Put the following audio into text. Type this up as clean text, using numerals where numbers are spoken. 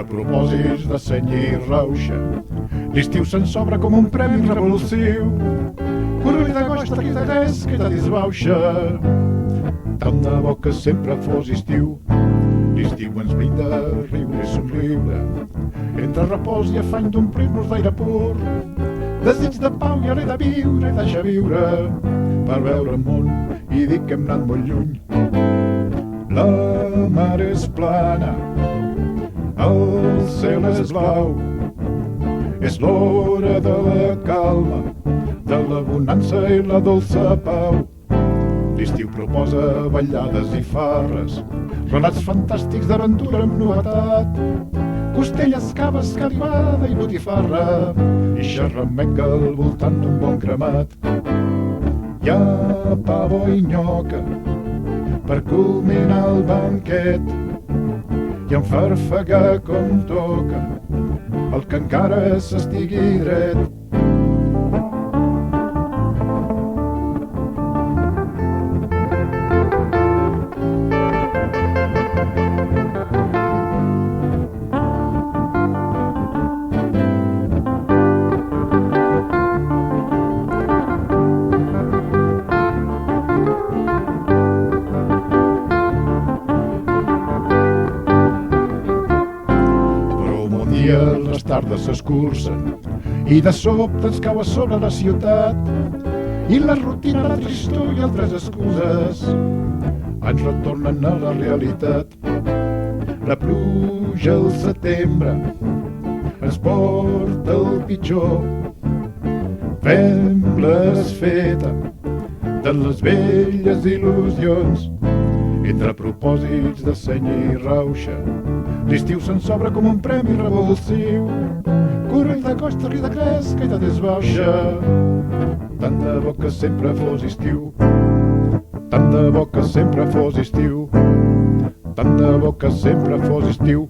entre propòsits de seny i rauxa. L'estiu se'n sobra com un premi revulsiu, coroll d'agost aquí de gresca i de disbauxa. Tant de bo que sempre fos estiu, l'estiu ens brinda riure i somriure, entre repòs i afany d'omplir-nos d'aire pur, desig de pau i anhel de viure i deixar viure, per veure el món i dir que hem anat molt lluny. La mar és plana, el cel és blau, és l'hora de la calma, de la bonança i la dolça pau. L'estiu proposa ballades i farres, relats fantàstics d'aventura amb novetat, costelles, caves, calivada i botifarra, i xerrameca al voltant d'un bon cremat. Hi ha pavo i nyoca per culminar el banquet, i enfarfegar com toca el que encara s'estigui dret. Les tardes s'escurcen i de sobte ens cau a sobre la ciutat, i la rutina, la tristor i altres excuses ens retornen a la realitat. La pluja al setembre ens porta el pitjor, fem l'esfeta de les velles il·lusions, entre propòsits de seny i rauxa. L'estiu se'n sobra com un premi revulsiu, coroll d'agost, de gresca i de disbauxa. Tant de bo que sempre fos estiu, tant de bo que sempre fos estiu, tant de bo que sempre fos estiu.